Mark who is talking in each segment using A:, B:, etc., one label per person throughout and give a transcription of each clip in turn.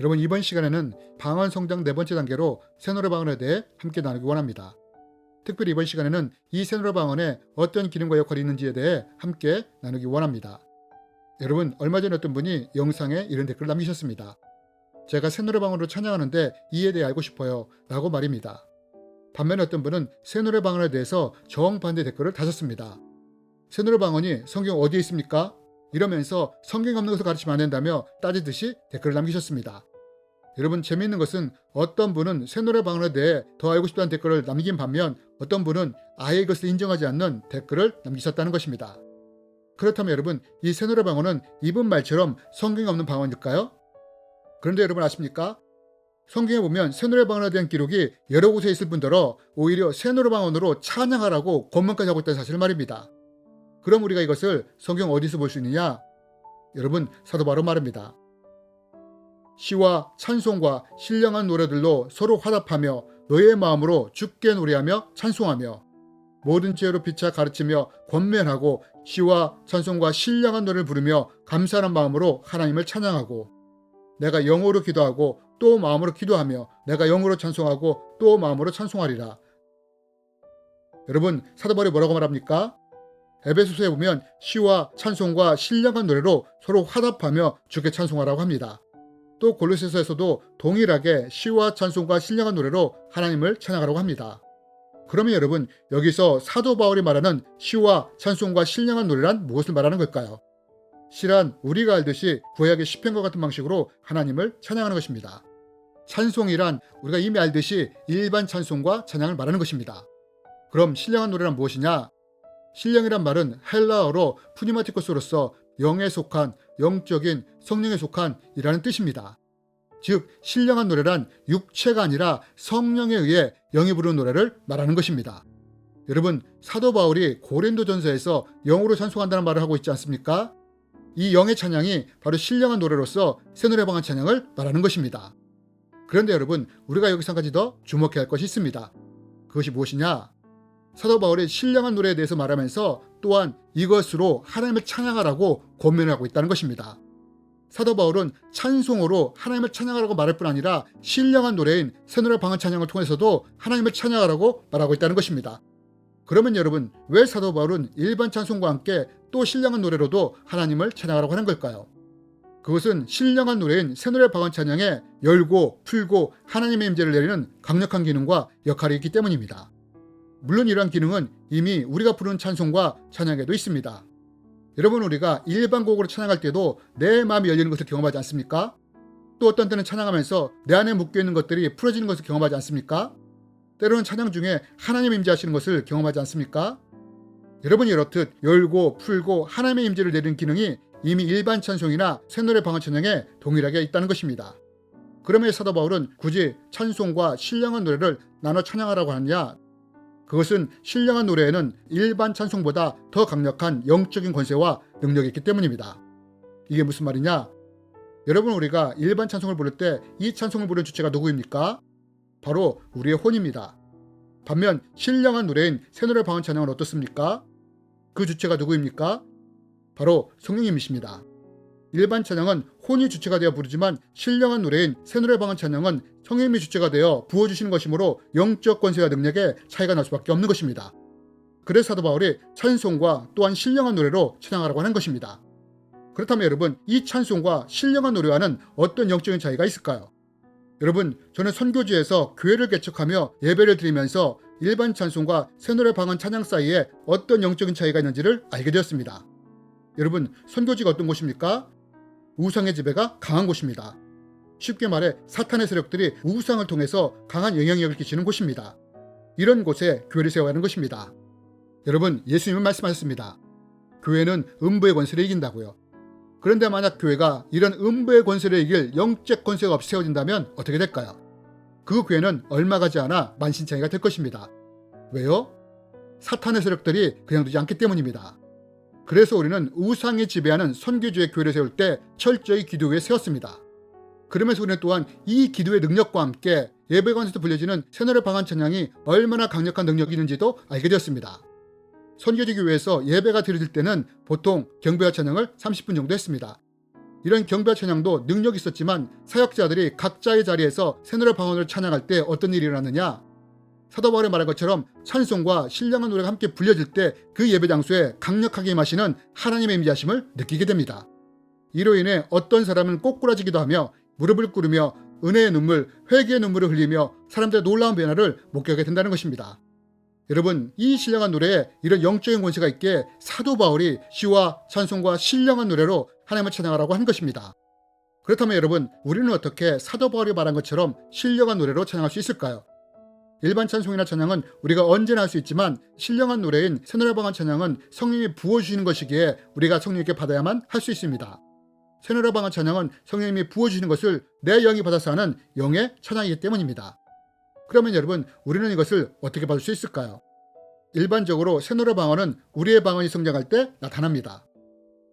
A: 여러분, 이번 시간에는 방언 성장 네 번째 단계로 새 노래 방언에 대해 함께 나누기 원합니다. 특별히 이번 시간에는 이 새 노래 방언에 어떤 기능과 역할이 있는지에 대해 함께 나누기 원합니다. 여러분, 얼마 전에 어떤 분이 영상에 이런 댓글을 남기셨습니다. 제가 새 노래 방언으로 찬양하는데 이에 대해 알고 싶어요 라고 말입니다. 반면에 어떤 분은 새 노래 방언에 대해서 정반대 댓글을 다셨습니다. 새 노래 방언이 성경 어디에 있습니까? 이러면서 성경 없는 것을 가르치면 안 된다며 따지듯이 댓글을 남기셨습니다. 여러분, 재미있는 것은 어떤 분은 새 노래 방언에 대해 더 알고 싶다는 댓글을 남긴 반면 어떤 분은 아예 이것을 인정하지 않는 댓글을 남기셨다는 것입니다. 그렇다면 여러분, 이 새 노래 방언은 이분 말처럼 성경에 없는 방언일까요? 그런데 여러분 아십니까? 성경에 보면 새 노래 방언에 대한 기록이 여러 곳에 있을 뿐더러 오히려 새 노래 방언으로 찬양하라고 권면까지 하고 있다는 사실을 말입니다. 그럼 우리가 이것을 성경 어디서 볼 수 있느냐? 여러분, 사도 바로 말입니다. 시와 찬송과 신령한 노래들로 서로 화답하며 너의 마음으로 주께 노래하며 찬송하며 모든 지혜로 피차 가르치며 권면하고 시와 찬송과 신령한 노래를 부르며 감사하는 마음으로 하나님을 찬양하고 내가 영어로 기도하고 또 마음으로 기도하며 내가 영어로 찬송하고 또 마음으로 찬송하리라. 여러분, 사도 바울이 뭐라고 말합니까? 에베소서에 보면 시와 찬송과 신령한 노래로 서로 화답하며 주께 찬송하라고 합니다. 또 골로새서에서도 동일하게 시와 찬송과 신령한 노래로 하나님을 찬양하라고 합니다. 그러면 여러분, 여기서 사도 바울이 말하는 시와 찬송과 신령한 노래란 무엇을 말하는 걸까요? 시란 우리가 알듯이 구약의 시편과 같은 방식으로 하나님을 찬양하는 것입니다. 찬송이란 우리가 이미 알듯이 일반 찬송과 찬양을 말하는 것입니다. 그럼 신령한 노래란 무엇이냐? 신령이란 말은 헬라어로 푸니마티코스로서 영에 속한, 영적인, 성령에 속한 이라는 뜻입니다. 즉 신령한 노래란 육체가 아니라 성령에 의해 영이 부르는 노래를 말하는 것입니다. 여러분, 사도 바울이 고린도전서에서 영으로 찬송한다는 말을 하고 있지 않습니까? 이 영의 찬양이 바로 신령한 노래로서 새 노래 방언 찬양을 말하는 것입니다. 그런데 여러분, 우리가 여기서 한 가지 더 주목해야 할 것이 있습니다. 그것이 무엇이냐? 사도 바울이 신령한 노래에 대해서 말하면서 또한 이것으로 하나님을 찬양하라고 권면하고 있다는 것입니다. 사도 바울은 찬송으로 하나님을 찬양하라고 말할 뿐 아니라 신령한 노래인 새 노래 방언 찬양을 통해서도 하나님을 찬양하라고 말하고 있다는 것입니다. 그러면 여러분, 왜 사도 바울은 일반 찬송과 함께 또 신령한 노래로도 하나님을 찬양하라고 하는 걸까요? 그것은 신령한 노래인 새 노래 방언 찬양에 열고 풀고 하나님의 임재를 내리는 강력한 기능과 역할이 있기 때문입니다. 물론 이러한 기능은 이미 우리가 부르는 찬송과 찬양에도 있습니다. 여러분, 우리가 일반 곡으로 찬양할 때도 내 마음이 열리는 것을 경험하지 않습니까? 또 어떤 때는 찬양하면서 내 안에 묶여있는 것들이 풀어지는 것을 경험하지 않습니까? 때로는 찬양 중에 하나님 임재하시는 것을 경험하지 않습니까? 여러분이 이렇듯 열고 풀고 하나님의 임재를 내리는 기능이 이미 일반 찬송이나 새 노래 방언 찬양에 동일하게 있다는 것입니다. 그러면 사도 바울은 굳이 찬송과 신령한 노래를 나눠 찬양하라고 하느냐? 그것은 신령한 노래에는 일반 찬송보다 더 강력한 영적인 권세와 능력이 있기 때문입니다. 이게 무슨 말이냐? 여러분, 우리가 일반 찬송을 부를 때 이 찬송을 부르는 주체가 누구입니까? 바로 우리의 혼입니다. 반면 신령한 노래인 새 노래 방언 찬양은 어떻습니까? 그 주체가 누구입니까? 바로 성령님이십니다. 일반 찬양은 혼이 주체가 되어 부르지만 신령한 노래인 새 노래 방언 찬양은 성령님이 주체가 되어 부어주시는 것이므로 영적 권세와 능력에 차이가 날 수밖에 없는 것입니다. 그래서 사도 바울이 찬송과 또한 신령한 노래로 찬양하라고 하는 것입니다. 그렇다면 여러분, 이 찬송과 신령한 노래와는 어떤 영적인 차이가 있을까요? 여러분, 저는 선교지에서 교회를 개척하며 예배를 드리면서 일반 찬송과 새 노래 방언 찬양 사이에 어떤 영적인 차이가 있는지를 알게 되었습니다. 여러분, 선교지가 어떤 곳입니까? 우상의 지배가 강한 곳입니다. 쉽게 말해 사탄의 세력들이 우상을 통해서 강한 영향력을 끼치는 곳입니다. 이런 곳에 교회를 세워야 하는 것입니다. 여러분, 예수님은 말씀하셨습니다. 교회는 음부의 권세를 이긴다고요. 그런데 만약 교회가 이런 음부의 권세를 이길 영적 권세가 없이 세워진다면 어떻게 될까요? 그 교회는 얼마 가지 않아 만신창이가 될 것입니다. 왜요? 사탄의 세력들이 그냥 두지 않기 때문입니다. 그래서 우리는 우상이 지배하는 선교지의 교회를 세울 때 철저히 기도 위에 세웠습니다. 그러면서 우리는 또한 이 기도의 능력과 함께 예배관에서 불려지는 새 노래 방언 찬양이 얼마나 강력한 능력이 있는지도 알게 되었습니다. 선교지 교회에서 예배가 드려질 때는 보통 경배와 찬양을 30분 정도 했습니다. 이런 경배 찬양도 능력이 있었지만 사역자들이 각자의 자리에서 새노래 방언을 찬양할 때 어떤 일이 일어났느냐? 사도 바울이 말한 것처럼 찬송과 신령한 노래가 함께 불려질 때 그 예배 장소에 강력하게 임하시는 하나님의 임재하심을 느끼게 됩니다. 이로 인해 어떤 사람은 꼬꾸라지기도 하며 무릎을 꿇으며 은혜의 눈물, 회개의 눈물을 흘리며 사람들의 놀라운 변화를 목격하게 된다는 것입니다. 여러분, 이 신령한 노래에 이런 영적인 권세가 있기에 사도 바울이 시와 찬송과 신령한 노래로 하나님을 찬양하라고 한 것입니다. 그렇다면 여러분, 우리는 어떻게 사도 바울이 말한 것처럼 신령한 노래로 찬양할 수 있을까요? 일반 찬송이나 찬양은 우리가 언제나 할 수 있지만 신령한 노래인 새노래 방언 찬양은 성령이 부어주시는 것이기에 우리가 성령님께 받아야만 할 수 있습니다. 새노래 방언 찬양은 성령님이 부어주시는 것을 내 영이 받아서 하는 영의 찬양이기 때문입니다. 그러면 여러분, 우리는 이것을 어떻게 받을 수 있을까요? 일반적으로 새노래 방언은 우리의 방언이 성장할 때 나타납니다.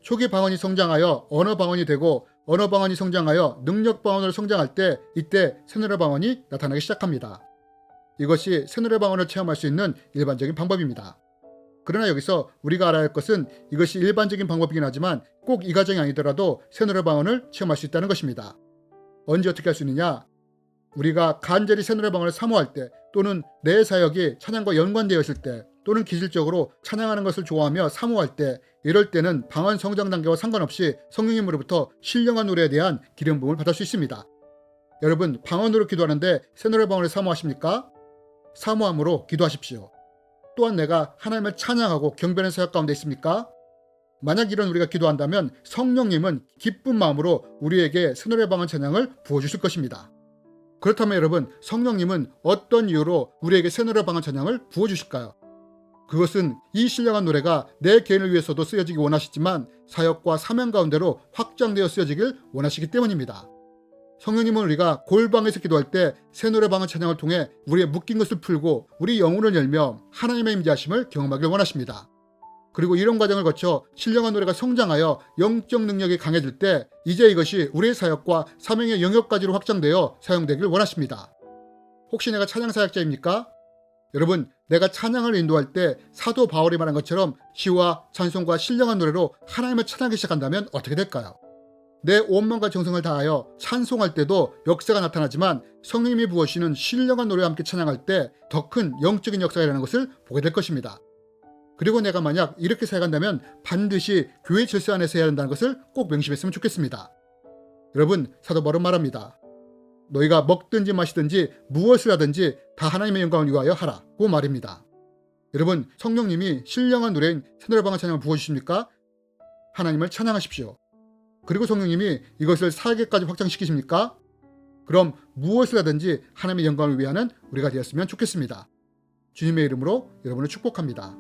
A: 초기 방언이 성장하여 언어 방언이 되고 언어 방언이 성장하여 능력 방언으로 성장할 때 이때 새노래 방언이 나타나기 시작합니다. 이것이 새노래 방언을 체험할 수 있는 일반적인 방법입니다. 그러나 여기서 우리가 알아야 할 것은 이것이 일반적인 방법이긴 하지만 꼭 이 과정이 아니더라도 새노래 방언을 체험할 수 있다는 것입니다. 언제 어떻게 할 수 있느냐? 우리가 간절히 새노래 방언을 사모할 때 또는 내 사역이 찬양과 연관되어 있을 때 또는 기질적으로 찬양하는 것을 좋아하며 사모할 때 이럴 때는 방언 성장 단계와 상관없이 성령님으로부터 신령한 노래에 대한 기름 부음을 받을 수 있습니다. 여러분, 방언으로 기도하는데 새노래 방언을 사모하십니까? 사모함으로 기도하십시오. 또한 내가 하나님을 찬양하고 경배하는 사역 가운데 있습니까? 만약 이런 우리가 기도한다면 성령님은 기쁜 마음으로 우리에게 새노래 방언 찬양을 부어주실 것입니다. 그렇다면 여러분, 성령님은 어떤 이유로 우리에게 새노래 방언 찬양을 부어주실까요? 그것은 이 신령한 노래가 내 개인을 위해서도 쓰여지기 원하시지만 사역과 사명 가운데로 확장되어 쓰여지길 원하시기 때문입니다. 성령님은 우리가 골방에서 기도할 때 새노래 방언 찬양을 통해 우리의 묶인 것을 풀고 우리 영혼을 열며 하나님의 임재하심을 경험하길 원하십니다. 그리고 이런 과정을 거쳐 신령한 노래가 성장하여 영적 능력이 강해질 때 이제 이것이 우리의 사역과 사명의 영역까지로 확장되어 사용되길 원하십니다. 혹시 내가 찬양 사역자입니까? 여러분, 내가 찬양을 인도할 때 사도 바울이 말한 것처럼 시와 찬송과 신령한 노래로 하나님을 찬양하기 시작한다면 어떻게 될까요? 내 온 마음과 정성을 다하여 찬송할 때도 역사가 나타나지만 성령님이 부어주시는 신령한 노래와 함께 찬양할 때 더 큰 영적인 역사가 일어나는 것을 보게 될 것입니다. 그리고 내가 만약 이렇게 사역한다면 반드시 교회 질서 안에서 해야 한다는 것을 꼭 명심했으면 좋겠습니다. 여러분, 사도 바울은 말합니다. 너희가 먹든지 마시든지 무엇을 하든지 다 하나님의 영광을 위하여 하라고 말입니다. 여러분, 성령님이 신령한 노래인 새노래 방언 찬양을 부어주십니까? 하나님을 찬양하십시오. 그리고 성령님이 이것을 사역에까지 확장시키십니까? 그럼 무엇을 하든지 하나님의 영광을 위하는 우리가 되었으면 좋겠습니다. 주님의 이름으로 여러분을 축복합니다.